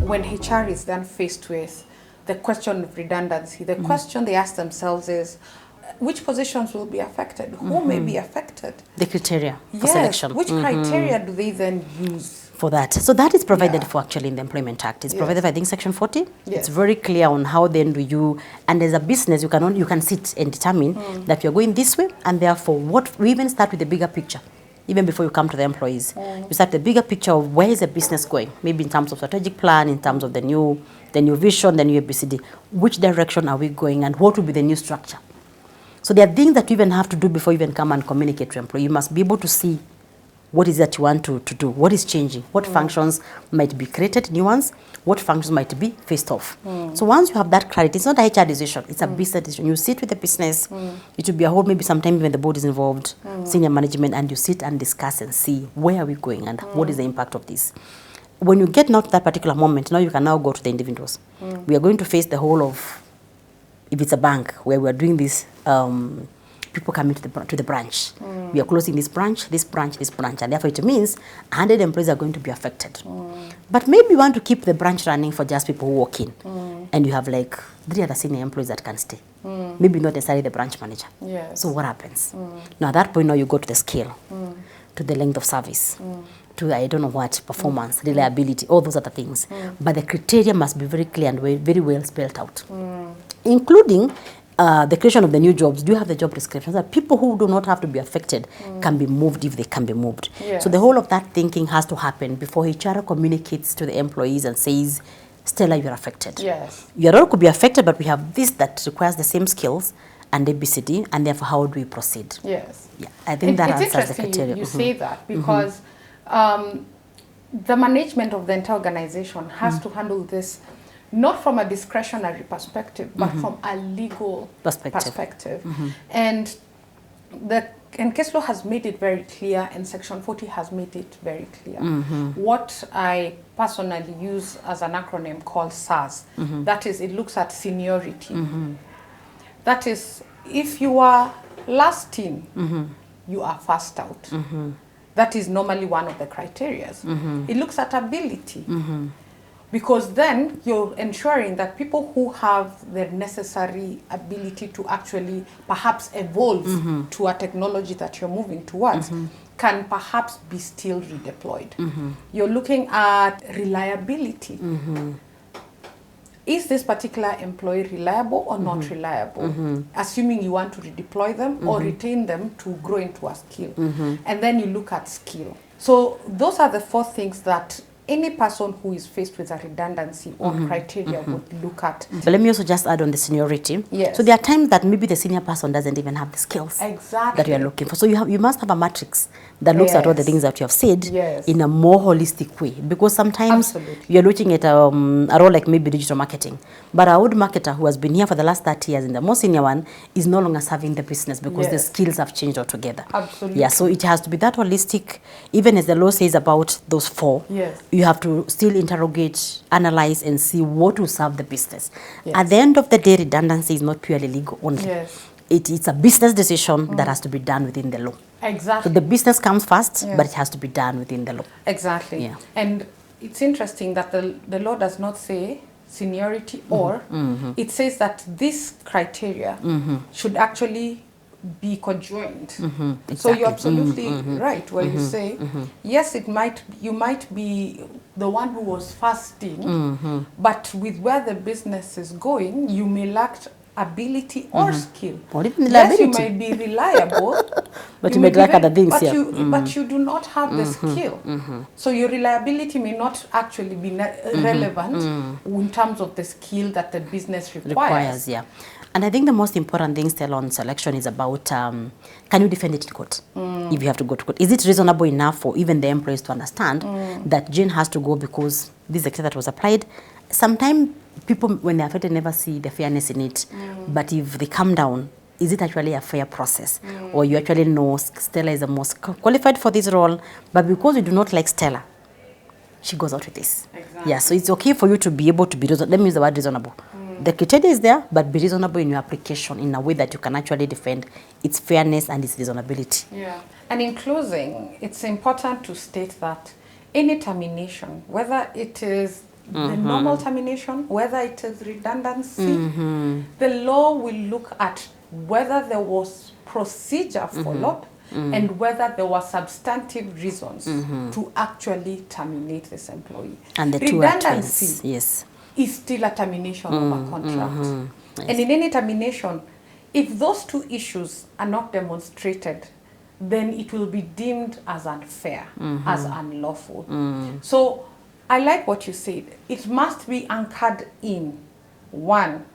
when HR is then faced with the question of redundancy, the question they ask themselves is, which positions will be affected? Who may be affected? The criteria for selection. Which criteria do they then use? For that. So that is provided for actually in the Employment Act. It's provided by, I think, Section 40. Yes. It's very clear on how then do you, and as a business, you can sit and determine that you're going this way, and therefore we even start with the bigger picture. Even before you come to the employees, you start the bigger picture of where is the business going, maybe in terms of strategic plan, in terms of the new vision, the new ABCD. Which direction are we going, and what will be the new structure? So there are things that you even have to do before you even come and communicate to employee. You must be able to see what is that you want to do, what is changing, what functions might be created, new ones, what functions might be phased off. So once you have that clarity, it's not a HR decision, it's a business decision. You sit with the business, it will be a whole, maybe sometime when the board is involved, senior management, and you sit and discuss and see where are we going and what is the impact of this. When you get now to that particular moment, now you can now go to the individuals. We are going to face the whole of, if it's a bank where we are doing this, people coming to the branch. We are closing this branch, this branch, this branch, and therefore it means 100 employees are going to be affected. But maybe you want to keep the branch running for just people who walk in, and you have like 3 other senior employees that can stay. Maybe not necessarily the branch manager. Yes. So what happens? Now at that point, now you go to the scale, to the length of service, to I don't know what, performance, reliability, all those other things. But the criteria must be very clear and very well spelled out, including the creation of the new jobs. Do you have the job descriptions that people who do not have to be affected can be moved if they can be moved? Yes. So the whole of that thinking has to happen before HR communicates to the employees and says, Stella, you're affected. Yes. Your role could be affected, but we have this that requires the same skills and ABCD, and therefore how do we proceed? Yes. Yeah, I think that answers the criteria. You say that because the management of the entire organization has to handle this not from a discretionary perspective, but from a legal perspective. And case law has made it very clear, and Section 40 has made it very clear. What I personally use as an acronym called SARS, that is, it looks at seniority. That is, if you are last in, you are first out. That is normally one of the criteria. It looks at ability. Because then you're ensuring that people who have the necessary ability to actually perhaps evolve to a technology that you're moving towards can perhaps be still redeployed. You're looking at reliability. Is this particular employee reliable or not reliable? Assuming you want to redeploy them or retain them to grow into a skill. And then you look at skill. So those are the 4 things that any person who is faced with a redundancy or criteria would look at. But let me also just add on the seniority. Yes. So there are times that maybe the senior person doesn't even have the skills that you are looking for. So you must have a matrix that looks at all the things that you have said in a more holistic way. Because sometimes you're looking at a role like maybe digital marketing. But our old marketer who has been here for the last 30 years, and the most senior one, is no longer serving the business because the skills have changed altogether. Absolutely. Yeah, so it has to be that holistic, even as the law says about those 4. Yes. You have to still interrogate, analyze, and see what will serve the business. At the end of the day, redundancy is not purely legal only. Yes. It's a business decision that has to be done within the law. Exactly. So the business comes first, but it has to be done within the law. Exactly. Yeah. And it's interesting that the law does not say seniority or, it says that this criteria should actually be conjoined. Exactly. So you're absolutely right where you say, yes, you might be the one who was first in, but with where the business is going, you may lack ability or skill. Or even yes, you might be reliable, but you may lack other things, but you do not have the skill. So your reliability may not actually be relevant in terms of the skill that the business requires. And I think the most important thing still on selection is about, can you defend it in court? If you have to go to court. Is it reasonable enough for even the employees to understand that Jane has to go because this is the case that was applied? Sometimes people, when they're affected, never see the fairness in it. But if they come down, is it actually a fair process? Or you actually know Stella is the most qualified for this role, but because you do not like Stella, she goes out with this. Exactly. Yeah, so it's okay for you to be able to be reasonable. Let me use the word reasonable. The criteria is there, but be reasonable in your application in a way that you can actually defend its fairness and its reasonability. Yeah. And in closing, it's important to state that any termination, whether it is the normal termination, whether it is redundancy, the law will look at whether there was procedure followed and whether there were substantive reasons to actually terminate this employee. And the redundancy two yes. is still a termination of a contract. Yes. And in any termination, if those two issues are not demonstrated, then it will be deemed as unfair, as unlawful. So I like what you said. It must be anchored in 1,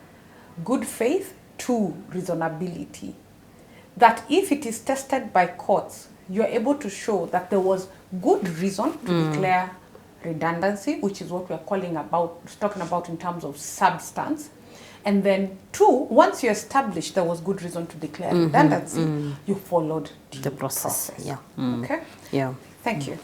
good faith, 2, reasonability. That if it is tested by courts, you're able to show that there was good reason to declare redundancy, which is what we're talking about in terms of substance. And then 2, once you establish there was good reason to declare redundancy, you followed the process. Yeah. Okay? Yeah. Thank you.